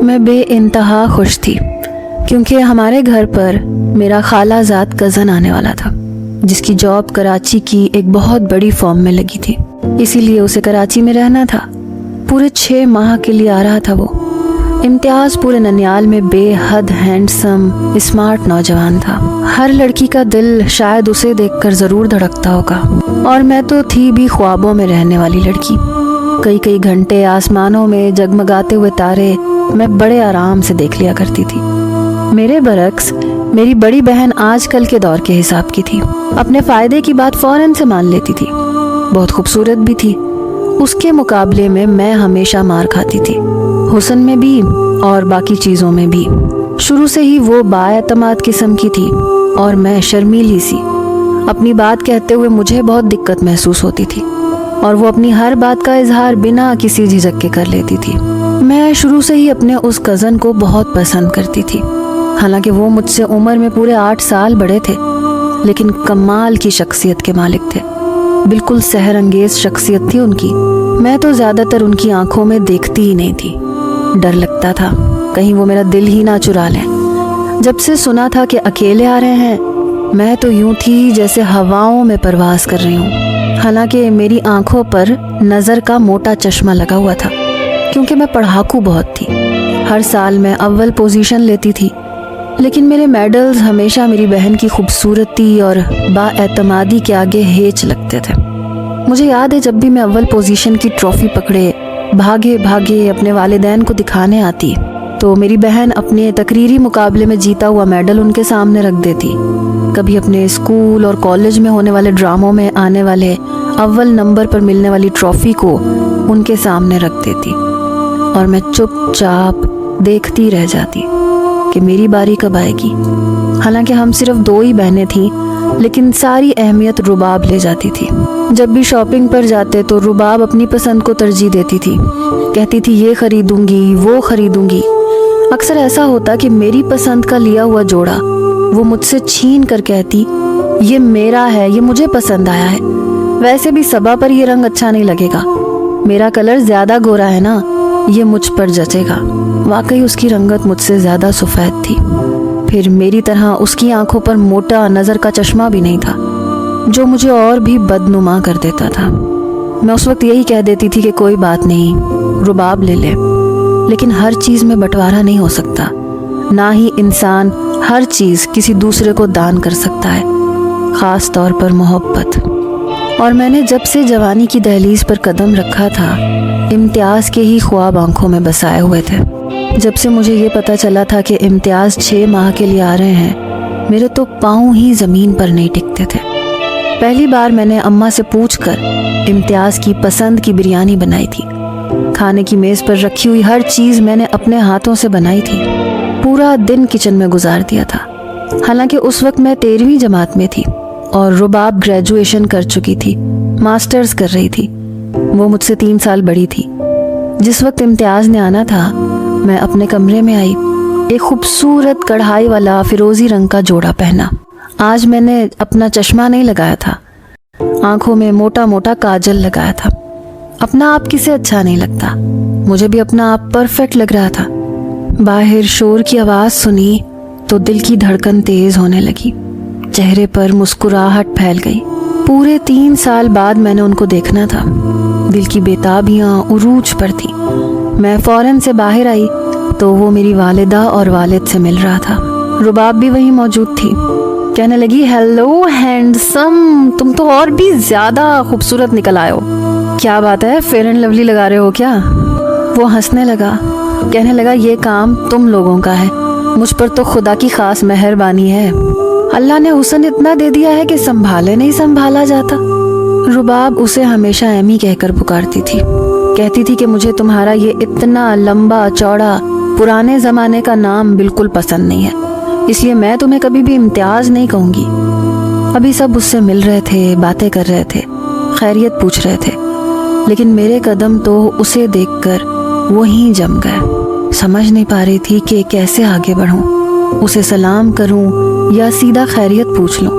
میں بے انتہا خوش تھی کیونکہ ہمارے گھر پر میرا خالہ زاد کزن آنے والا تھا جس کی جاب کراچی کی ایک بہت بڑی فرم میں لگی تھی، اسی لیے اسے کراچی میں رہنا تھا۔ پورے 6 ماہ کے لیے آ رہا تھا وہ۔ امتیاز پورے ننیال میں بے حد ہینڈسم اسمارٹ نوجوان تھا۔ ہر لڑکی کا دل شاید اسے دیکھ کر ضرور دھڑکتا ہوگا، اور میں تو تھی بھی خوابوں میں رہنے والی لڑکی۔ کئی گھنٹے آسمانوں میں جگمگاتے ہوئے تارے میں بڑے آرام سے دیکھ لیا کرتی تھی۔ میرے برعکس میری بڑی بہن آج کل کے دور کے حساب کی تھی، اپنے فائدے کی بات فوراً سے مان لیتی تھی، بہت خوبصورت بھی تھی۔ اس کے مقابلے میں میں ہمیشہ مار کھاتی تھی، حسن میں بھی اور باقی چیزوں میں بھی۔ شروع سے ہی وہ بااعتماد قسم کی تھی اور میں شرمیلی سی۔ اپنی بات کہتے ہوئے مجھے بہت دقت محسوس ہوتی تھی اور وہ اپنی ہر بات کا اظہار بنا کسی جھجک کے کر لیتی تھی۔ میں شروع سے ہی اپنے اس کزن کو بہت پسند کرتی تھی، حالانکہ وہ مجھ سے عمر میں پورے 8 سال بڑے تھے، لیکن کمال کی شخصیت کے مالک تھے۔ بالکل سحر انگیز شخصیت تھی ان کی۔ میں تو زیادہ تر ان کی آنکھوں میں دیکھتی ہی نہیں تھی، ڈر لگتا تھا کہیں وہ میرا دل ہی نہ چرا لیں۔ جب سے سنا تھا کہ اکیلے آ رہے ہیں، میں تو یوں تھی جیسے ہواؤں میں پرواز کر رہی ہوں، حالانکہ میری آنکھوں پر نظر کا موٹا چشمہ لگا ہوا تھا، کیونکہ میں پڑھاکو بہت تھی۔ ہر سال میں اول پوزیشن لیتی تھی، لیکن میرے میڈلز ہمیشہ میری بہن کی خوبصورتی اور بااعتمادی کے آگے ہیچ لگتے تھے۔ مجھے یاد ہے جب بھی میں اول پوزیشن کی ٹرافی پکڑے بھاگے اپنے والدین کو دکھانے آتی، تو میری بہن اپنے تقریری مقابلے میں جیتا ہوا میڈل ان کے سامنے رکھ دیتی۔ کبھی اپنے اسکول اور کالج میں ہونے والے ڈراموں میں آنے والے اول نمبر پر ملنے والی ٹرافی کو ان کے سامنے رکھ دیتی، اور میں چپ چاپ دیکھتی رہ جاتی کہ میری باری کب آئے گی۔ حالانکہ ہم صرف 2 ہی بہنیں تھیں، لیکن ساری اہمیت رباب لے جاتی تھی۔ جب بھی شاپنگ پر جاتے تو رباب اپنی پسند کو ترجیح دیتی تھی، کہتی تھی یہ خریدوں گی وہ خریدوں گی۔ اکثر ایسا ہوتا کہ میری پسند کا لیا ہوا جوڑا وہ مجھ سے چھین کر کہتی یہ میرا ہے، یہ مجھے پسند آیا ہے، ویسے بھی صبا پر یہ رنگ اچھا نہیں لگے گا، میرا کلر زیادہ گورا ہے نا، یہ مجھ پر جچے گا۔ واقعی اس کی رنگت مجھ سے زیادہ سفید تھی۔ پھر میری طرح اس کی آنکھوں پر موٹا نظر کا چشمہ بھی نہیں تھا، جو مجھے اور بھی بدنما کر دیتا تھا۔ میں اس وقت یہی کہہ دیتی تھی کہ کوئی بات نہیں، رباب لے لے، لیکن ہر چیز میں بٹوارا نہیں ہو سکتا، نہ ہی انسان ہر چیز کسی دوسرے کو دان کر سکتا ہے، خاص طور پر محبت۔ اور میں نے جب سے جوانی کی دہلیز پر قدم رکھا تھا، امتیاز کے ہی خواب آنکھوں میں بسائے ہوئے تھے۔ جب سے مجھے یہ پتا چلا تھا کہ امتیاز 6 ماہ کے لیے آ رہے ہیں، میرے تو پاؤں ہی زمین پر نہیں ٹکتے تھے۔ پہلی بار میں نے اماں سے پوچھ کر امتیاز کی پسند کی بریانی بنائی تھی۔ کھانے کی میز پر رکھی ہوئی ہر چیز میں نے اپنے ہاتھوں سے بنائی تھی۔ پورا دن کچن میں گزار دیا تھا۔ حالانکہ اس وقت میں 13ویں جماعت میں تھی اور رباب گریجویشن کر چکی تھی، ماسٹرز کر رہی تھی۔ وہ مجھ سے 3 سال بڑی تھی۔ جس وقت امتیاز نے آنا تھا، میں اپنے کمرے میں آئی، ایک خوبصورت کڑھائی والا فیروزی رنگ کا جوڑا پہنا۔ آج میں نے اپنا چشمہ نہیں لگایا تھا، آنکھوں میں موٹا موٹا کاجل لگایا تھا۔ اپنا آپ کسے اچھا نہیں لگتا، مجھے بھی اپنا آپ پرفیکٹ لگ رہا تھا۔ باہر شور کی آواز سنی تو دل کی دھڑکن تیز ہونے لگی، چہرے پر مسکراہٹ پھیل گئی۔ پورے 3 سال بعد میں نے ان کو دیکھنا تھا، دل کی بےتابیاں عروج پر تھی۔ میں فوراً سے باہر آئی تو وہ میری والدہ اور والد سے مل رہا تھا۔ رباب بھی وہیں موجود تھی۔ کہنے لگی ہیلو ہینڈسم، تم تو اور بھی زیادہ خوبصورت نکل آئے ہو، کیا بات ہے فیئر اینڈ لولی لگا رہے ہو کیا؟ وہ ہنسنے لگا، کہنے لگا یہ کام تم لوگوں کا ہے، مجھ پر تو خدا کی خاص مہربانی ہے، اللہ نے حسن اتنا دے دیا ہے کہ سنبھالے نہیں سنبھالا جاتا۔ رباب اسے ہمیشہ ایمی کہہ کر پکارتی تھی، کہتی تھی کہ مجھے تمہارا یہ اتنا لمبا چوڑا پرانے زمانے کا نام بالکل پسند نہیں ہے، اس لیے میں تمہیں کبھی بھی امتیاز نہیں کہوں گی۔ ابھی سب اس سے مل رہے تھے، باتیں کر رہے تھے، خیریت پوچھ رہے تھے، لیکن میرے قدم تو اسے دیکھ کر وہیں جم گئے۔ سمجھ نہیں پا رہی تھی کہ کیسے آگے بڑھوں، اسے سلام کروں یا سیدھا خیریت پوچھ لوں۔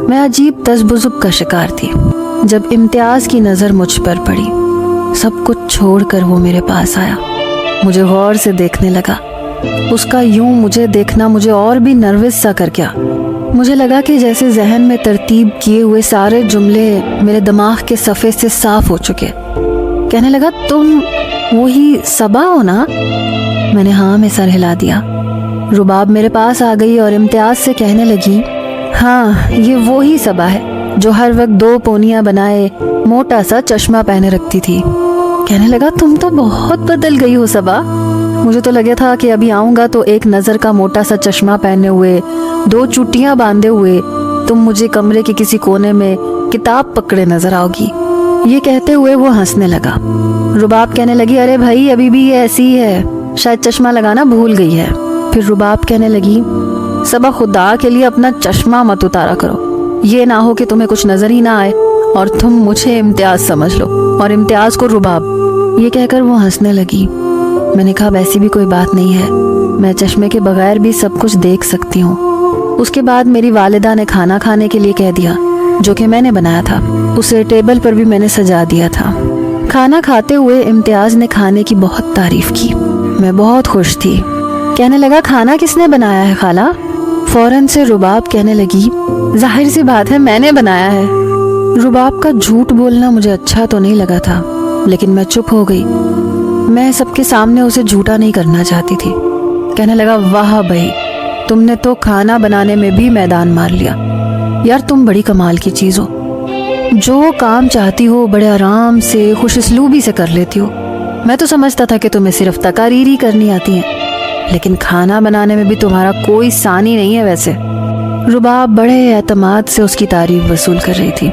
میں عجیب تذبذب کا شکار تھی۔ جب امتیاز کی نظر مجھ پر پڑی، سب کچھ چھوڑ کر وہ میرے پاس آیا، مجھے غور سے دیکھنے لگا۔ اس کا یوں مجھے دیکھنا مجھے اور بھی نروس سا کر گیا۔ مجھے لگا کہ جیسے ذہن میں ترتیب کیے ہوئے سارے جملے میرے دماغ کے صفحے سے صاف ہو چکے۔ کہنے لگا تم وہی صبا ہو نا؟ میں نے ہاں میں سر ہلا دیا۔ رباب میرے پاس آ گئی اور امتیاز سے کہنے لگی ہاں یہ وہی صبا ہے جو ہر وقت 2 پونیاں بنائے موٹا سا چشمہ پہنے رکھتی تھی۔ کہنے لگا تم تو بہت بدل گئی ہو صبا۔ مجھے تو لگا تھا کہ ابھی آؤں گا تو ایک نظر کا موٹا سا چشمہ پہنے ہوئے 2 چوٹیاں باندھے ہوئے تم مجھے کمرے کے کسی کونے میں کتاب پکڑے نظر آؤ گی۔ یہ کہتے ہوئے وہ ہنسنے لگا۔ رباب کہنے لگی ارے بھائی ابھی بھی یہ ایسی ہی ہے، شاید چشمہ لگانا بھول گئی ہے۔ پھر رباب کہنے لگی صبا خدا کے لیے اپنا چشمہ مت اتارا کرو، یہ نہ ہو کہ تمہیں کچھ نظر ہی نہ آئے اور تم مجھے امتیاز سمجھ لو اور امتیاز کو رباب۔ یہ کہہ کر وہ ہنسنے لگی۔ میں نے کہا ویسی بھی کوئی بات نہیں ہے، میں چشمے کے بغیر بھی سب کچھ دیکھ سکتی ہوں۔ اس کے بعد میری والدہ نے کھانا کھانے کے لیے کہہ دیا جو کہ میں نے بنایا تھا، اسے ٹیبل پر بھی میں نے سجا دیا تھا۔ کھانا کھاتے ہوئے امتیاز نے کھانے کی بہت تعریف کی، میں بہت خوش تھی۔ کہنے لگا کھانا کس نے بنایا ہے خالہ؟ فوراً سے رباب کہنے لگی ظاہر سی بات ہے میں نے بنایا ہے۔ رباب کا جھوٹ بولنا مجھے اچھا تو نہیں لگا تھا، لیکن میں چپ ہو گئی۔ میں سب کے سامنے اسے جھوٹا نہیں کرنا چاہتی تھی۔ کہنے لگا واہ بھائی تم نے تو کھانا بنانے میں بھی میدان مار لیا یار، تم بڑی کمال کی چیز ہو، جو کام چاہتی ہو بڑے آرام سے خوش اسلوبی سے کر لیتی ہو۔ میں تو سمجھتا تھا کہ تمہیں صرف تقاریر ہی کرنی آتی ہیں، لیکن کھانا بنانے میں بھی تمہارا کوئی ثانی نہیں ہے ویسے۔ رباب بڑے اعتماد سے اس کی تعریف وصول کر رہی تھی۔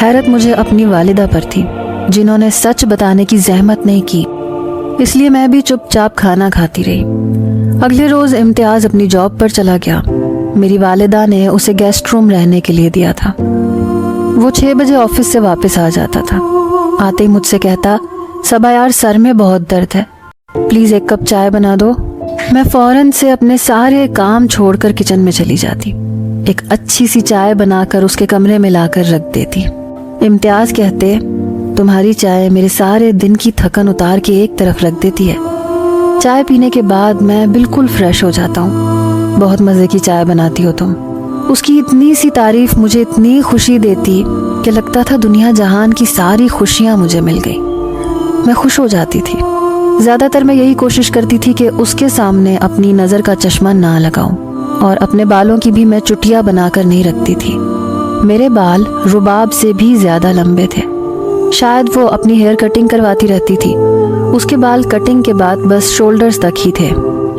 حیرت مجھے اپنی والدہ پر تھی جنہوں نے سچ بتانے کی زحمت نہیں کی، اس لیے میں بھی چپ چاپ کھانا کھاتی رہی۔ اگلے روز امتیاز اپنی جاب پر چلا گیا۔ میری والدہ نے اسے گیسٹ روم رہنے کے لیے دیا تھا۔ وہ 6 بجے آفس سے واپس آ جاتا تھا۔ آتے ہی مجھ سے کہتا صبا یار سر میں بہت درد ہے، پلیز 1 کپ چائے بنا دو۔ میں فوراً سے اپنے سارے کام چھوڑ کر کچن میں چلی جاتی، ایک اچھی سی چائے بنا کر اس کے کمرے میں لا کر رکھ دیتی۔ امتیاز کہتے تمہاری چائے میرے سارے دن کی تھکن اتار کے ایک طرف رکھ دیتی ہے۔ چائے پینے کے بعد میں بالکل فریش ہو جاتا ہوں۔ بہت مزے کی چائے بناتی ہو تم۔ اس کی اتنی سی تعریف مجھے اتنی خوشی دیتی کہ لگتا تھا دنیا جہان کی ساری خوشیاں مجھے مل گئی۔ میں خوش ہو جاتی تھی۔ زیادہ تر میں یہی کوشش کرتی تھی کہ اس کے سامنے اپنی نظر کا چشمہ نہ لگاؤں، اور اپنے بالوں کی بھی میں چٹیاں بنا کر نہیں رکھتی تھی۔ میرے بال رباب سے بھی زیادہ لمبے تھے، شاید وہ اپنی ہیئر کٹنگ کرواتی رہتی تھی۔ اس کے بال کٹنگ کے بعد بس شولڈرز تک ہی تھے،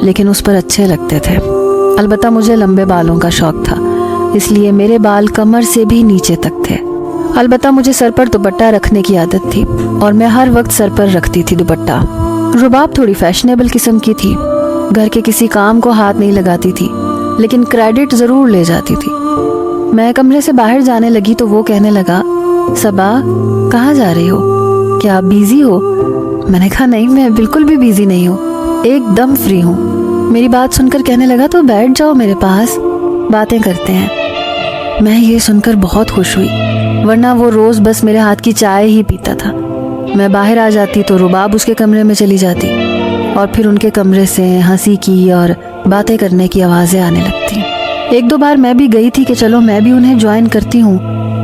لیکن اس پر اچھے لگتے تھے۔ البتہ مجھے لمبے بالوں کا شوق تھا، اس لیے میرے بال کمر سے بھی نیچے تک تھے۔ البتہ مجھے سر پر دوپٹہ رکھنے کی عادت تھی، اور میں ہر وقت سر پر رکھتی تھی دوپٹہ۔ رباب تھوڑی فیشنیبل قسم کی تھی، گھر کے کسی کام کو ہاتھ نہیں لگاتی تھی، لیکن کریڈٹ ضرور لے جاتی تھی۔ میں کمرے سے باہر جانے لگی تو وہ کہنے لگا صبا کہاں جا رہی ہو؟ کیا آپ بیزی ہو؟ میں نے کہا نہیں میں بالکل بھی بیزی نہیں ہوں، ایک دم فری ہوں۔ میری بات سن کر کہنے لگا تو بیٹھ جاؤ میرے پاس، باتیں کرتے ہیں۔ میں یہ سن کر بہت خوش ہوئی، ورنہ وہ روز بس میرے ہاتھ کی چائے ہی پیتا تھا۔ میں باہر آ جاتی تو رباب اس کے کمرے میں چلی جاتی، اور پھر ان کے کمرے سے ہنسی کی اور باتیں کرنے کی آوازیں آنے لگتی۔ 1-2 بار میں بھی گئی تھی کہ چلو میں بھی انہیں جوائن کرتی ہوں،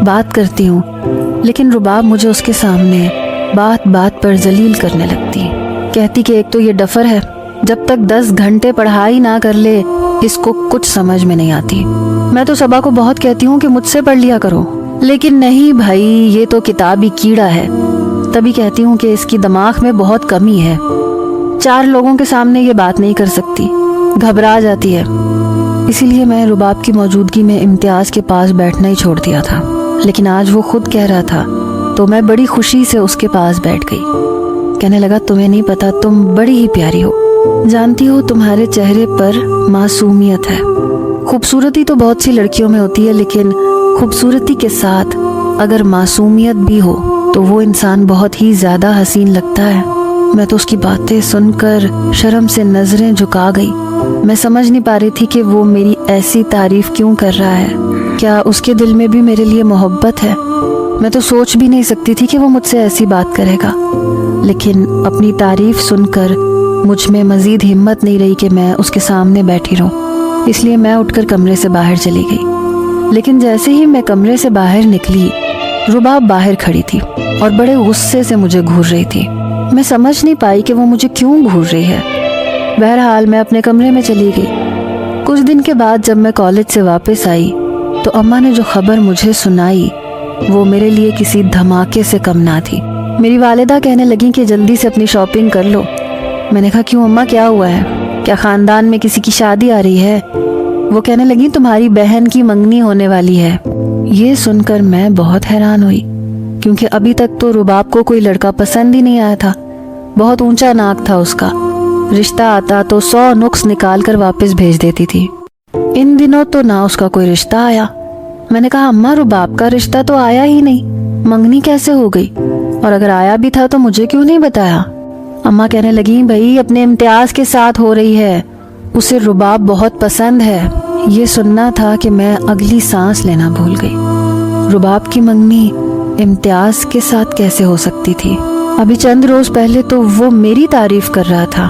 بات کرتی ہوں، لیکن رباب مجھے اس کے سامنے بات بات پر ذلیل کرنے لگتی، کہتی کہ ایک تو یہ ڈفر ہے، جب تک 10 گھنٹے پڑھائی نہ کر لے اس کو کچھ سمجھ میں نہیں آتی۔ میں تو صبا کو بہت کہتی ہوں کہ مجھ سے پڑھ لیا کرو، لیکن نہیں بھائی یہ تو کتابی کیڑا ہے۔ تبھی کہتی ہوں کہ اس کی دماغ میں بہت کمی ہے، 4 لوگوں کے سامنے یہ بات نہیں کر سکتی، گھبرا جاتی ہے۔ اسی لیے میں رباب کی موجودگی میں امتیاز کے پاس بیٹھنا ہی چھوڑ دیا تھا، لیکن آج وہ خود کہہ رہا تھا تو میں بڑی خوشی سے اس کے پاس بیٹھ گئی۔ کہنے لگا تمہیں نہیں پتا تم بڑی ہی پیاری ہو، جانتی ہو تمہارے چہرے پر معصومیت ہے۔ خوبصورتی تو بہت سی لڑکیوں میں ہوتی ہے، لیکن خوبصورتی کے ساتھ اگر معصومیت بھی ہو تو وہ انسان بہت ہی زیادہ حسین لگتا ہے۔ میں تو اس کی باتیں سن کر شرم سے نظریں جھکا گئی۔ میں سمجھ نہیں پا رہی تھی کہ وہ میری ایسی تعریف کیوں کر رہا ہے، کیا اس کے دل میں بھی میرے لیے محبت ہے؟ میں تو سوچ بھی نہیں سکتی تھی کہ وہ مجھ سے ایسی بات کرے گا، لیکن اپنی تعریف سن کر مجھ میں مزید ہمت نہیں رہی کہ میں اس کے سامنے بیٹھی رہوں، اس لیے میں اٹھ کر کمرے سے باہر چلی گئی۔ لیکن جیسے ہی میں کمرے سے باہر نکلی، رباب باہر کھڑی تھی اور بڑے غصے سے مجھے گھور رہی تھی۔ میں سمجھ نہیں پائی کہ وہ مجھے کیوں گھور رہی ہے۔ بہرحال میں اپنے کمرے میں چلی گئی۔ کچھ دن کے بعد جب میں کالج سے واپس آئی تو اماں نے جو خبر مجھے سنائی وہ میرے لیے کسی دھماکے سے کم نہ تھی۔ میری والدہ کہنے لگیں کہ جلدی سے اپنی شاپنگ کر لو۔ میں نے کہا کیوں اماں، کیا ہوا ہے؟ کیا خاندان میں کسی کی شادی آ رہی ہے؟ وہ کہنے لگیں تمہاری بہن کی منگنی ہونے والی ہے۔ یہ سن کر میں بہت حیران ہوئی، کیونکہ ابھی تک تو رباب کو کوئی لڑکا پسند ہی نہیں آیا تھا۔ بہت اونچا ناک تھا اس کا، رشتہ آتا تو 100 نقص نکال کر واپس بھیج دیتی تھی۔ ان دنوں تو نہ اس کا کوئی رشتہ آیا۔ میں نے کہا اماں، رباب کا رشتہ تو آیا ہی نہیں، منگنی کیسے ہو گئی؟ اور اگر آیا بھی تھا تو مجھے کیوں نہیں بتایا؟ اماں کہنے لگیں بھائی اپنے امتیاز کے ساتھ ہو رہی ہے، اسے رباب بہت پسند ہے۔ یہ سننا تھا کہ میں اگلی سانس لینا بھول گئی۔ رباب کی منگنی امتیاز کے ساتھ کیسے ہو سکتی تھی؟ ابھی چند روز پہلے تو وہ میری تعریف کر رہا تھا۔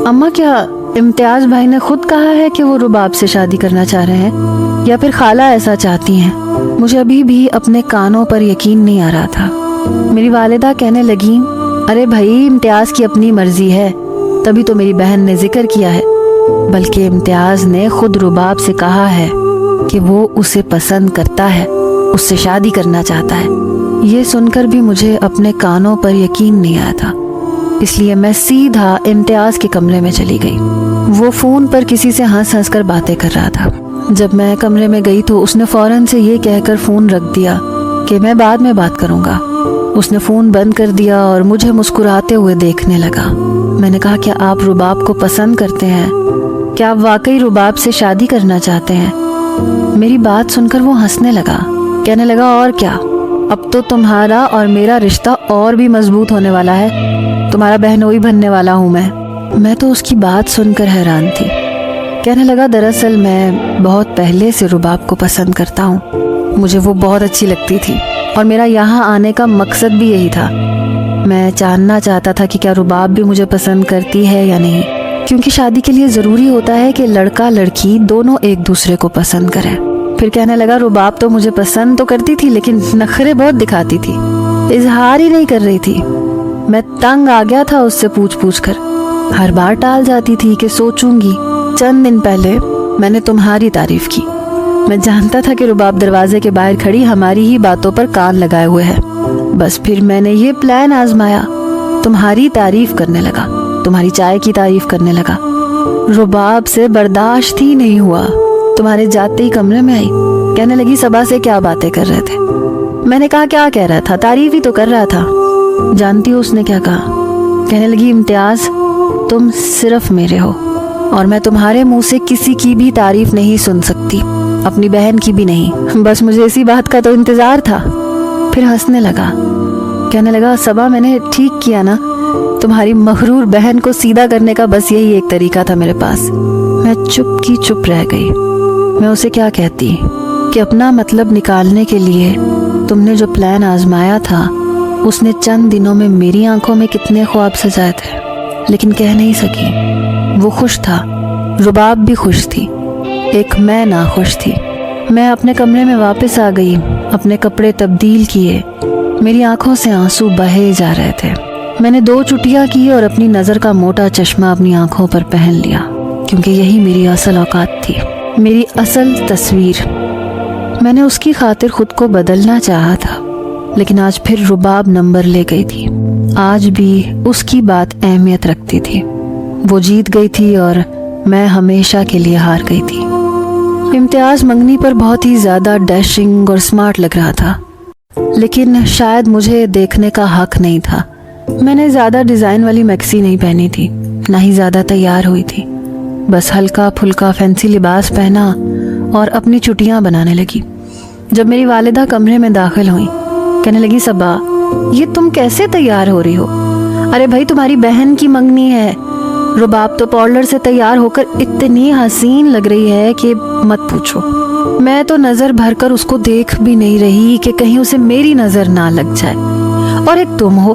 اماں، کیا امتیاز بھائی نے خود کہا ہے کہ وہ رباب سے شادی کرنا چاہ رہے ہیں، یا پھر خالہ ایسا چاہتی ہیں؟ مجھے ابھی بھی اپنے کانوں پر یقین نہیں آ رہا تھا۔ میری والدہ کہنے لگیں ارے بھائی، امتیاز کی اپنی مرضی ہے، تبھی تو میری بہن نے ذکر کیا ہے، بلکہ امتیاز نے خود رباب سے کہا ہے کہ وہ اسے پسند کرتا ہے، اس سے شادی کرنا چاہتا ہے۔ یہ سن کر بھی مجھے اپنے کانوں پر یقین نہیں آیا تھا، اس لیے میں سیدھا امتیاز کے کمرے میں چلی گئی۔ وہ فون پر کسی سے ہنس ہنس کر باتیں کر رہا تھا۔ جب میں کمرے میں گئی تو اس نے فوراً سے یہ کہہ کر فون رکھ دیا کہ میں بعد میں بات کروں گا۔ اس نے فون بند کر دیا اور مجھے مسکراتے ہوئے دیکھنے لگا۔ میں نے کہا کیا آپ رباب کو پسند کرتے ہیں؟ کیا آپ واقعی رباب سے شادی کرنا چاہتے ہیں؟ میری بات سن کر وہ ہنسنے لگا، کہنے لگا اور کیا، اب تو تمہارا اور میرا رشتہ اور بھی مضبوط ہونے والا ہے، تمہارا بہنوئی بننے والا ہوں میں تو اس کی بات سن کر حیران تھی۔ کہنے لگا دراصل میں بہت پہلے سے رباب کو پسند کرتا ہوں، مجھے وہ بہت اچھی لگتی تھی اور میرا یہاں آنے کا مقصد بھی یہی تھا۔ میں جاننا چاہتا تھا کہ کیا رباب بھی مجھے پسند کرتی ہے یا نہیں، کیونکہ شادی کے لیے ضروری ہوتا ہے کہ لڑکا لڑکی دونوں ایک دوسرے کو پسند کریں۔ پھر کہنے لگا رباب تو مجھے پسند تو کرتی تھی لیکن نخرے بہت دکھاتی تھی، اظہار ہی نہیں کر رہی تھی۔ میں تنگ آ گیا تھا اس سے پوچھ کر، ہر بار ٹال جاتی تھی کہ سوچوں گی۔ چند دن پہلے میں نے تمہاری تعریف کی، میں جانتا تھا کہ رباب دروازے کے باہر کھڑی ہماری ہی باتوں پر کان لگائے ہوئے ہے، بس پھر میں نے یہ پلان آزمایا، تمہاری تعریف کرنے لگا، تمہاری چائے کی تعریف کرنے لگا۔ رباب سے برداشت ہی نہیں ہوا، تمہارے جاتے ہی کمرے میں آئی، کہنے لگی صبا سے کیا باتیں کر رہے تھے؟ میں نے کہا کیا کہہ رہا تھا، تعریف ہی تو کر رہا تھا۔ جانتی ہو اس نے کیا کہا؟ کہنے لگی امتیاز تم صرف میرے ہو اور میں تمہارے منہ سے کسی کی بھی تعریف نہیں سن سکتی، اپنی بہن کی بھی نہیں، بس مجھے اسی بات کا تو انتظار تھا۔ پھر ہنسنے لگا، کہنے لگا صبا میں نے ٹھیک کیا نا، تمہاری مغرور بہن کو سیدھا کرنے کا بس یہی ایک طریقہ تھا میرے پاس۔ میں چپ کی چپ رہ گئی۔ میں اسے کیا کہتی کہ اپنا مطلب نکالنے کے لیے تم نے جو پلان آزمایا تھا اس نے چند دنوں میں میری آنکھوں میں کتنے خواب سجائے تھے، لیکن کہہ نہیں سکی۔ وہ خوش تھا، رباب بھی خوش تھی، ایک میں ناخوش تھی۔ میں اپنے کمرے میں واپس آ گئی، اپنے کپڑے تبدیل کیے، میری آنکھوں سے آنسو بہے جا رہے تھے۔ میں نے 2 چٹیاں کی اور اپنی نظر کا موٹا چشمہ اپنی آنکھوں پر پہن لیا، کیونکہ یہی میری اصل اوقات تھی، میری اصل تصویر۔ میں نے اس کی خاطر خود کو بدلنا چاہا تھا، لیکن آج پھر رباب نمبر لے گئی تھی۔ آج بھی اس کی بات اہمیت رکھتی تھی، وہ جیت گئی تھی اور میں ہمیشہ کے لیے ہار گئی تھی۔ امتیاز منگنی پر بہت ہی زیادہ ڈیشنگ اور سمارٹ لگ رہا تھا، لیکن شاید مجھے دیکھنے کا حق نہیں تھا۔ میں نے زیادہ ڈیزائن والی میکسی نہیں پہنی تھی، نہ ہی زیادہ تیار ہوئی تھی، بس ہلکا پھلکا فینسی لباس پہنا اور اپنی چٹیاں بنانے لگی۔ جب میری والدہ کمرے میں داخل ہوئیں، کہنے لگی صبا یہ تم کیسے تیار ہو رہی ہو؟ ارے بھائی تمہاری بہن کی منگنی ہے، رباب تو پارلر سے تیار ہو کر اتنی حسین لگ رہی ہے کہ مت پوچھو۔ میں تو نظر بھر کر اس کو دیکھ بھی نہیں رہی کہ کہیں اسے میری نظر نہ لگ جائے، اور ایک تم ہو۔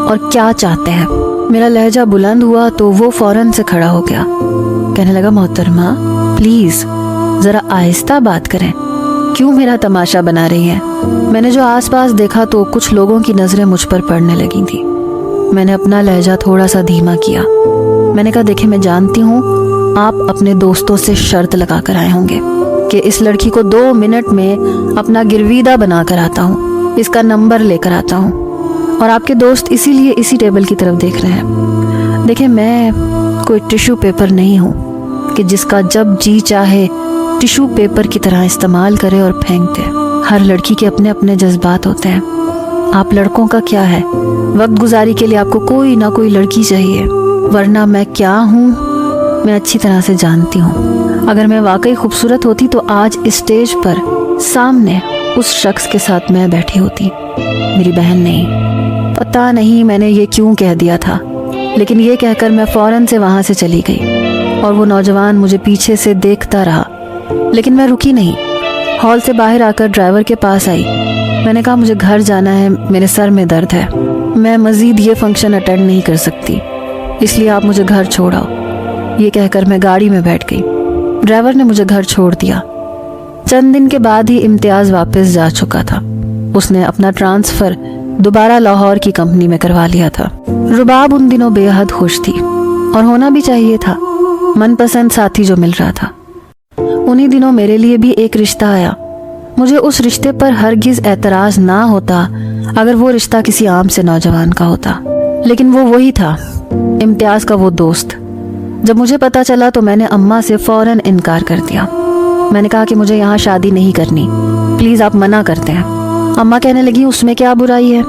اور کیا چاہتے ہیں۔ میرا لہجہ بلند ہوا تو وہ فوراً سے کھڑا ہو گیا، کہنے لگا محترمہ پلیز ذرا آہستہ بات کریں، کیوں میرا تماشا بنا رہی ہیں؟ میں نے جو آس پاس دیکھا تو کچھ لوگوں کی نظریں مجھ پر پڑنے لگی تھیں۔ میں نے اپنا لہجہ تھوڑا سا دھیما کیا۔ میں نے کہا دیکھیں میں جانتی ہوں آپ اپنے دوستوں سے شرط لگا کر آئے ہوں گے کہ اس لڑکی کو 2 منٹ میں اپنا گرویدہ بنا کر آتا ہوں، اس کا نمبر لے کر آتا ہوں، اور آپ کے دوست اسی لیے اسی ٹیبل کی طرف دیکھ رہے ہیں۔ دیکھیں میں کوئی ٹیشو پیپر نہیں ہوں کہ جس کا جب جی چاہے ٹیشو پیپر کی طرح استعمال کرے اور پھینک دے۔ ہر لڑکی کے اپنے اپنے جذبات ہوتے ہیں۔ آپ لڑکوں کا کیا ہے، وقت گزاری کے لیے آپ کو کوئی نہ کوئی لڑکی چاہیے، ورنہ میں کیا ہوں میں اچھی طرح سے جانتی ہوں۔ اگر میں واقعی خوبصورت ہوتی تو آج اسٹیج پر سامنے اس شخص کے ساتھ میں بیٹھی ہوتی، میری بہن نہیں۔ پتہ نہیں میں نے یہ کیوں کہہ دیا تھا، لیکن یہ کہہ کر میں فوراً سے وہاں سے چلی گئی اور وہ نوجوان مجھے پیچھے سے دیکھتا رہا، لیکن میں رکی نہیں۔ ہال سے باہر آ کر ڈرائیور کے پاس آئی۔ میں نے کہا مجھے گھر جانا ہے، میرے سر میں درد ہے، میں مزید یہ فنکشن اٹینڈ نہیں کر سکتی، اس لیے آپ مجھے گھر چھوڑاؤ۔ یہ کہہ کر میں گاڑی میں بیٹھ گئی۔ ڈرائیور نے مجھے گھر چھوڑ دیا۔ چند دن کے بعد ہی امتیاز واپس جا چکا تھا۔ اس نے اپنا ٹرانسفر دوبارہ لاہور کی کمپنی میں کروا لیا تھا۔ رباب ان دنوں بے حد خوش تھی، اور ہونا بھی چاہیے تھا، من پسند ساتھی جو مل رہا تھا۔ انہی دنوں میرے لیے بھی ایک رشتہ آیا۔ مجھے اس رشتے پر ہرگز اعتراض نہ ہوتا اگر وہ رشتہ کسی عام سے نوجوان کا ہوتا، لیکن وہ وہی تھا، امتیاز کا وہ دوست۔ جب مجھے پتا چلا تو میں نے اماں سے فوراً انکار کر دیا۔ میں نے کہا کہ مجھے یہاں شادی نہیں کرنی، پلیز آپ منع کرتے ہیں۔ اماں کہنے لگی اس میں کیا برائی ہے؟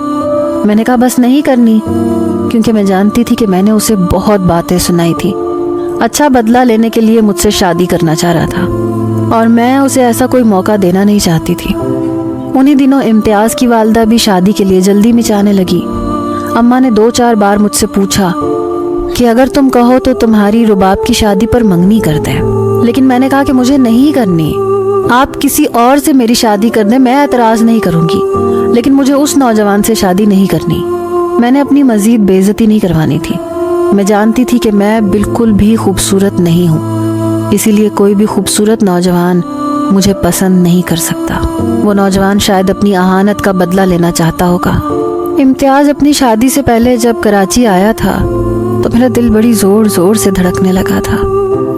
میں نے کہا بس نہیں کرنی، کیونکہ میں جانتی تھی کہ میں نے اسے بہت باتیں سنائی تھی، اچھا بدلہ لینے کے لیے مجھ سے شادی کرنا چاہ رہا تھا، اور میں اسے ایسا کوئی موقع دینا نہیں چاہتی تھی۔ انہی دنوں امتیاز کی والدہ بھی شادی کے لیے جلدی مچانے لگی۔ اماں نے 2-4 بار مجھ سے پوچھا کہ اگر تم کہو تو تمہاری رباب کی شادی پر منگنی کر دیں، لیکن میں نے کہا کہ مجھے نہیں کرنی، آپ کسی اور سے میری شادی کر دیں، میں اعتراض نہیں کروں گی، لیکن مجھے اس نوجوان سے شادی نہیں کرنی۔ میں نے اپنی مزید بے عزتی نہیں کروانی تھی۔ میں جانتی تھی کہ میں بالکل بھی خوبصورت نہیں ہوں، اسی لیے کوئی بھی خوبصورت نوجوان مجھے پسند نہیں کر سکتا۔ وہ نوجوان شاید اپنی اہانت کا بدلہ لینا چاہتا ہوگا۔ امتیاز اپنی شادی سے پہلے جب کراچی آیا تھا تو میرا دل بڑی زور زور سے دھڑکنے لگا تھا،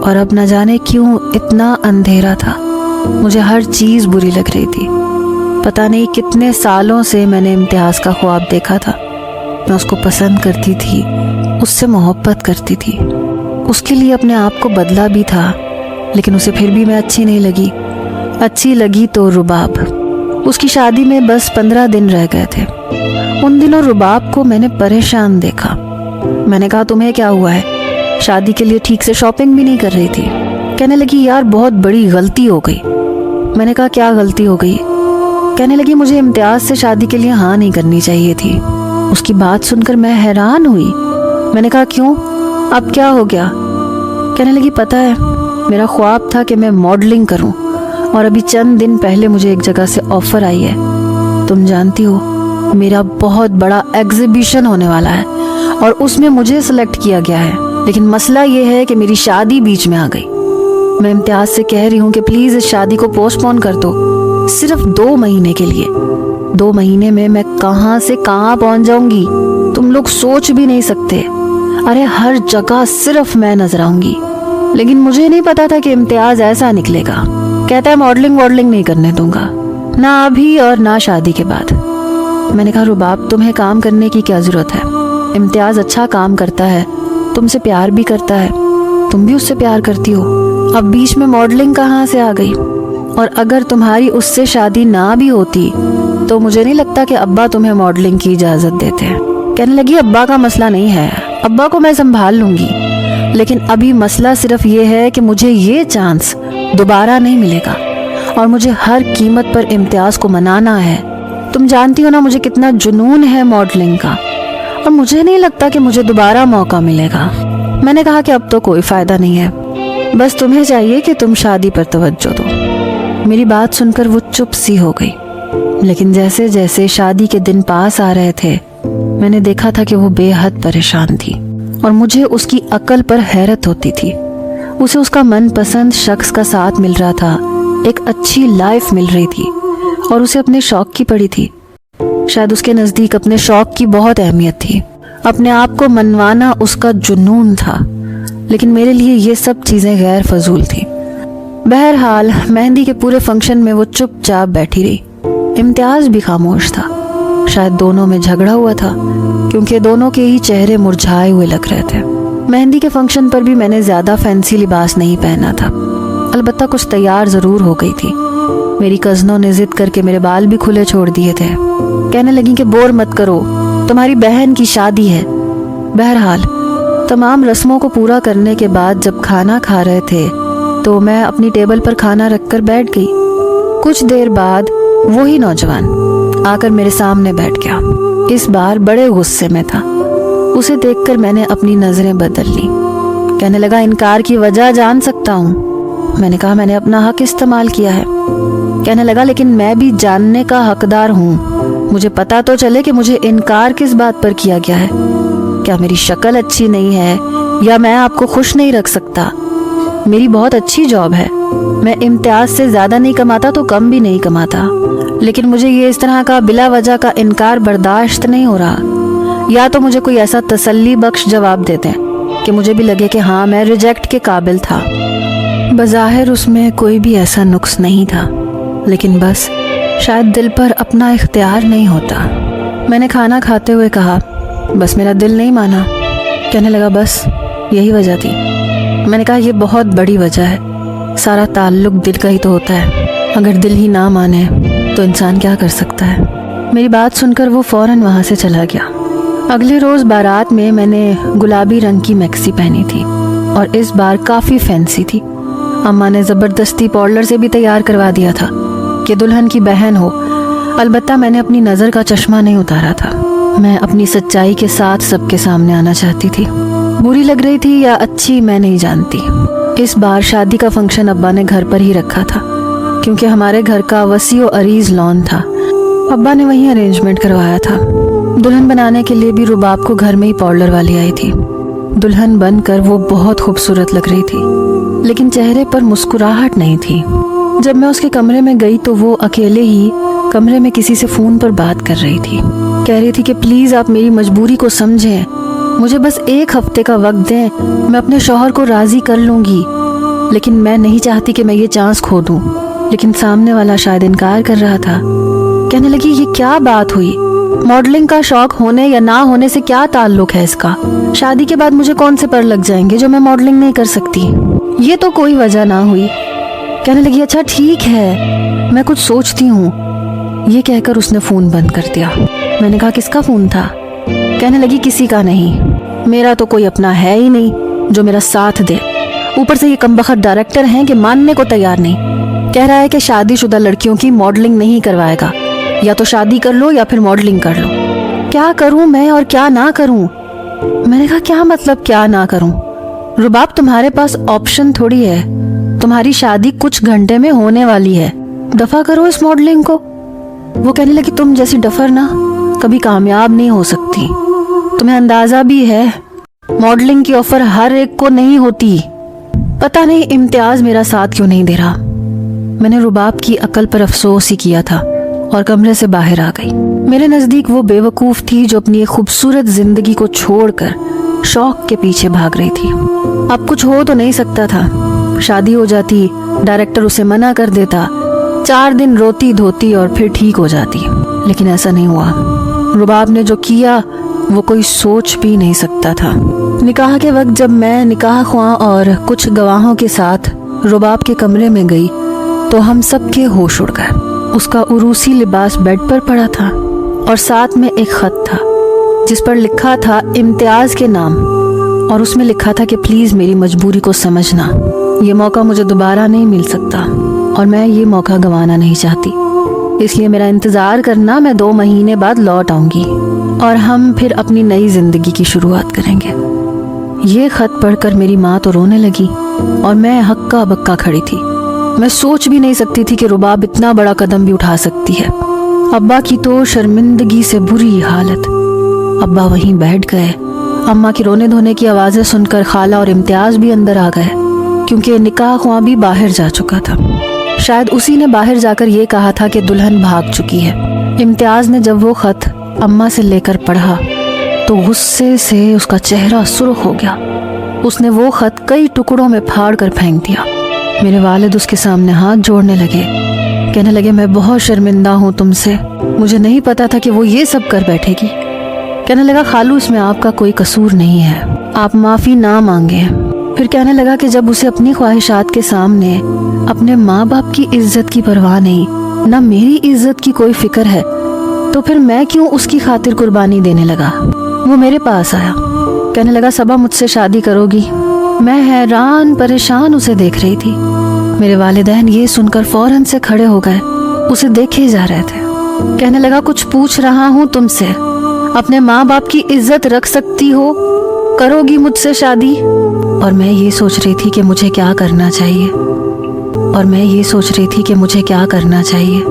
اور اب نہ جانے کیوں اتنا اندھیرا تھا، مجھے ہر چیز بری لگ رہی تھی۔ پتہ نہیں کتنے سالوں سے میں نے امتیاز کا خواب دیکھا تھا۔ میں اس کو پسند کرتی تھی، اس سے محبت کرتی تھی، اس کے لیے اپنے آپ کو بدلا بھی تھا، لیکن اسے پھر بھی میں اچھی نہیں لگی۔ اچھی لگی تو رباب۔ اس کی شادی میں بس 15 دن رہ گئے تھے۔ ان دنوں رباب کو میں نے پریشان دیکھا۔ میں نے کہا تمہیں کیا ہوا ہے؟ شادی کے لیے ٹھیک سے شاپنگ بھی نہیں کر رہی تھی۔ کہنے لگی یار بہت بڑی غلطی ہو گئی۔ میں نے کہا کیا غلطی ہو گئی؟ کہنے لگی مجھے امتیاز سے شادی کے لیے ہاں نہیں کرنی چاہیے تھی۔ اس کی بات سن کر میں حیران ہوئی۔ میں نے کہا کیوں؟ اب کیا ہو گیا؟ کہنے لگی پتہ ہے میرا خواب تھا کہ میں ماڈلنگ کروں، اور ابھی چند دن پہلے مجھے ایک جگہ سے آفر آئی ہے۔ تم جانتی ہو میرا بہت بڑا ایگزیبیشن ہونے والا ہے، اور اس میں مجھے سلیکٹ کیا گیا ہے، لیکن مسئلہ یہ ہے کہ میری شادی بیچ میں آ گئی۔ میں امتیاز سے کہہ رہی ہوں کہ پلیز اس شادی کو پوسٹ پون کر دو، صرف 2 مہینے کے لیے۔ 2 مہینے میں کہاں سے کہاں پہنچ جاؤں گی تم لوگ سوچ بھی نہیں سکتے۔ ارے ہر جگہ صرف میں نظر آؤں گی۔ لیکن مجھے نہیں پتا تھا کہ امتیاز ایسا نکلے گا، کہتا ہے ماڈلنگ نہیں کرنے دوں گا، نہ ابھی اور نہ شادی کے بعد۔ میں نے کہا رباب تمہیں کام کرنے کی کیا ضرورت ہے؟ امتیاز اچھا کام کرتا ہے، تم سے پیار بھی کرتا ہے، تم بھی اس سے پیار کرتی ہو، اب بیچ میں ماڈلنگ کہاں سے آ گئی؟ اور اگر تمہاری اس سے شادی نہ بھی ہوتی تو مجھے نہیں لگتا کہ ابا تمہیں ماڈلنگ کی اجازت دیتے ہیں۔ کہنے لگی ابا کا مسئلہ نہیں ہے، ابا کو میں سنبھال لوں گی، لیکن ابھی مسئلہ صرف یہ ہے کہ مجھے یہ چانس دوبارہ نہیں ملے گا، اور مجھے ہر قیمت پر امتیاز کو منانا ہے۔ تم جانتی ہو نا مجھے کتنا جنون ہے ماڈلنگ کا، اور مجھے نہیں لگتا کہ مجھے دوبارہ موقع ملے گا۔ میں نے کہا کہ اب تو کوئی فائدہ نہیں ہے، بس تمہیں چاہیے کہ تم شادی پر توجہ دو۔ میری بات سن کر وہ چپ سی ہو گئی، لیکن جیسے جیسے شادی کے دن پاس آ رہے تھے میں نے دیکھا تھا کہ وہ بے حد پریشان تھی اور مجھے اس کی عقل پر حیرت ہوتی تھی۔ اسے اس کا من پسند شخص کا ساتھ مل رہا تھا، ایک اچھی لائف مل رہی تھی اور اسے اپنے شوق کی پڑی تھی۔ شاید اس کے نزدیک اپنے شوق کی بہت اہمیت تھی، اپنے آپ کو منوانا اس کا جنون تھا، لیکن میرے لیے یہ سب چیزیں غیر فضول تھی۔ بہرحال مہندی کے پورے فنکشن میں وہ چپ چاپ بیٹھی رہی، امتیاز بھی خاموش تھا۔ شاید دونوں میں جھگڑا ہوا تھا، کیونکہ دونوں کے ہی چہرے مرجھائے ہوئے لگ رہے تھے۔ مہندی کے فنکشن پر بھی میں نے زیادہ فینسی لباس نہیں پہنا تھا، البتہ کچھ تیار ضرور ہو گئی تھی۔ میری کزنوں نے ضد کر کے میرے بال بھی کھلے چھوڑ دیے تھے، کہنے لگیں کہ بور مت کرو، تمہاری بہن کی شادی ہے۔ بہرحال تمام رسموں کو پورا کرنے کے بعد جب کھانا کھا رہے تھے تو میں اپنی ٹیبل پر کھانا رکھ کر بیٹھ گئی۔ کچھ دیر بعد وہی نوجوان آ کر میرے سامنے بیٹھ گیا۔ اس بار بڑے غصے میں تھا۔ اسے دیکھ کر میں نے اپنی نظریں بدل لی۔ کہنے لگا انکار کی وجہ جان سکتا ہوں؟ میں نے کہا میں نے اپنا حق استعمال کیا ہے۔ کہنے لگا لیکن میں بھی جاننے کا حقدار ہوں، مجھے پتا تو چلے کہ مجھے انکار کس بات پر کیا گیا ہے۔ کیا میری شکل اچھی نہیں ہے یا میں آپ کو خوش نہیں رکھ سکتا؟ میری بہت اچھی جاب ہے، میں امتیاز سے زیادہ نہیں کماتا تو کم بھی نہیں کماتا، لیکن مجھے یہ اس طرح کا بلا وجہ کا انکار برداشت نہیں ہو رہا۔ یا تو مجھے کوئی ایسا تسلی بخش جواب دے دیں کہ مجھے بھی لگے کہ ہاں میں ریجیکٹ کے قابل تھا۔ بظاہر اس میں کوئی بھی ایسا نقص نہیں تھا، لیکن بس شاید دل پر اپنا اختیار نہیں ہوتا۔ میں نے کھانا کھاتے ہوئے کہا بس میرا دل نہیں مانا۔ کہنے لگا بس یہی وجہ تھی؟ میں نے کہا یہ بہت بڑی وجہ ہے، سارا تعلق دل کا ہی تو ہوتا ہے، اگر دل ہی نہ مانے تو انسان کیا کر سکتا ہے۔ میری بات سن کر وہ فوراً وہاں سے چلا گیا۔ اگلے روز بارات میں میں نے گلابی رنگ کی میکسی پہنی تھی اور اس بار کافی فینسی تھی۔ اماں نے زبردستی پارلر سے بھی تیار کروا دیا تھا کہ دلہن کی بہن ہو، البتہ میں نے اپنی نظر کا چشمہ نہیں اتارا تھا۔ میں اپنی سچائی کے ساتھ سب کے سامنے آنا چاہتی تھی، بری لگ رہی تھی یا اچھی میں نہیں جانتی۔ اس بار شادی کا فنکشن ابا نے گھر پر ہی رکھا تھا، کیونکہ ہمارے گھر کا وسیع و عریض لان تھا۔ ابا نے وہیں ارینجمنٹ کروایا تھا۔ دلہن بنانے کے لیے بھی رباب کو گھر میں ہی پارلر والی آئی تھی۔ دلہن بن کر وہ بہت خوبصورت لگ رہی تھی، لیکن چہرے پر مسکراہٹ نہیں تھی۔ جب میں اس کے کمرے میں گئی تو وہ اکیلے ہی کمرے میں کسی سے فون پر بات کر رہی تھی، کہہ رہی تھی کہ پلیز آپ میری مجبوری کو سمجھیں، مجھے بس 1 ہفتے کا وقت دیں، میں اپنے شوہر کو راضی کر لوں گی، لیکن میں نہیں چاہتی کہ میں یہ چانس کھو دوں۔ لیکن سامنے والا شاید انکار کر رہا تھا۔ کہنے لگی یہ کیا بات ہوئی؟ ماڈلنگ کا شوق ہونے یا نہ ہونے سے کیا تعلق ہے اس کا؟ شادی کے بعد مجھے کون سے پر لگ جائیں گے جو میں ماڈلنگ نہیں کر سکتی؟ یہ تو کوئی وجہ نہ ہوئی۔ کہنے لگی اچھا ٹھیک ہے، میں کچھ سوچتی ہوں۔ یہ کہہ کر اس نے فون بند کر دیا۔ میں نے کہا کس کا فون تھا؟ کہنے لگی کسی کا نہیں، میرا تو کوئی اپنا ہے ہی نہیں جو میرا ساتھ دے، اوپر سے یہ کمبخت ڈائریکٹر ہیں کہ ماننے کو تیار نہیں۔ کہہ رہا ہے کہ شادی شدہ لڑکیوں کی ماڈلنگ نہیں کروائے گا، یا تو شادی کر لو یا پھر ماڈلنگ کر لو۔ کیا کروں میں اور کیا نہ کروں؟ میں نے کہا کیا مطلب کیا نہ کروں؟ رباب تمہارے پاس آپشن تھوڑی ہے، تمہاری شادی کچھ گھنٹے میں ہونے والی ہے، دفع کرو اس ماڈلنگ کو۔ وہ کہنے لگی تم جیسی ڈفر نا کبھی کامیاب نہیں ہو سکتی، تمہیں اندازہ بھی ہے ماڈلنگ کی آفر ہر ایک کو نہیں ہوتی۔ پتہ نہیں امتیاز میرا ساتھ کیوں نہیں دے رہا۔ میں نے رباب کی عقل پر افسوس ہی کیا تھا اور کمرے سے باہر آ گئی۔ میرے نزدیک وہ بے وقوف تھی جو اپنی ایک خوبصورت زندگی کو چھوڑ کر شوق کے پیچھے بھاگ رہی تھی۔ اب کچھ ہو تو نہیں سکتا تھا، شادی ہو جاتی، ڈائریکٹر اسے منع کر دیتا، 4 دن روتی دھوتی اور پھر ٹھیک ہو جاتی، لیکن ایسا نہیں ہوا۔ رباب نے جو کیا وہ کوئی سوچ بھی نہیں سکتا تھا۔ نکاح کے وقت جب میں نکاح خواں اور کچھ گواہوں کے ساتھ رباب کے کمرے میں گئی تو ہم سب کے ہوش اڑ گئے۔ اس کا عروسی لباس بیڈ پر پڑا تھا اور ساتھ میں ایک خط تھا جس پر لکھا تھا امتیاز کے نام، اور اس میں لکھا تھا کہ پلیز میری مجبوری کو سمجھنا، یہ موقع مجھے دوبارہ نہیں مل سکتا اور میں یہ موقع گنوانا نہیں چاہتی، اس لیے میرا انتظار کرنا، میں 2 مہینے بعد لوٹ آؤں گی اور ہم پھر اپنی نئی زندگی کی شروعات کریں گے۔ یہ خط پڑھ کر میری ماں تو رونے لگی اور میں ہکا بکا کھڑی تھی۔ میں سوچ بھی نہیں سکتی تھی کہ رباب اتنا بڑا قدم بھی اٹھا سکتی ہے۔ ابا کی تو شرمندگی سے بری حالت۔ ابا وہیں بیٹھ گئے۔ اماں کی رونے دھونے کی آوازیں سن کر خالہ اور امتیاز بھی اندر آ گئے، کیونکہ نکاح خواں بھی باہر جا چکا تھا۔ شاید اسی نے باہر جا کر یہ کہا تھا کہ دلہن بھاگ چکی ہے۔ امتیاز نے جب وہ خط اماں سے لے کر پڑھا تو غصے سے اس کا چہرہ سرخ ہو گیا۔ اس نے وہ خط کئی ٹکڑوں میں پھاڑ کر پھینک دیا۔ میرے والد اس کے سامنے ہاتھ جوڑنے لگے، کہنے لگے میں بہت شرمندہ ہوں تم سے، مجھے نہیں پتا تھا کہ وہ یہ سب کر بیٹھے گی۔ کہنے لگا خالو اس میں آپ کا کوئی قصور نہیں ہے، آپ معافی نہ مانگیں۔ پھر کہنے لگا کہ جب اسے اپنی خواہشات کے سامنے اپنے ماں باپ کی عزت کی پرواہ نہیں، نہ میری عزت کی کوئی فکر ہے، تو پھر میں کیوں اس کی خاطر قربانی دینے لگا۔ وہ میرے پاس آیا، کہنے لگا صبا مجھ سے شادی کرو گی؟ میں حیران پریشان اسے دیکھ رہی تھی۔ میرے والدین یہ سن کر فوراً سے کھڑے ہو گئے، اسے دیکھے جا رہے تھے۔ کہنے لگا کچھ پوچھ رہا ہوں تم سے، اپنے ماں باپ کی عزت رکھ سکتی ہو؟ کرو گی مجھ سے شادی؟ اور میں یہ سوچ رہی تھی کہ مجھے کیا کرنا چاہیے۔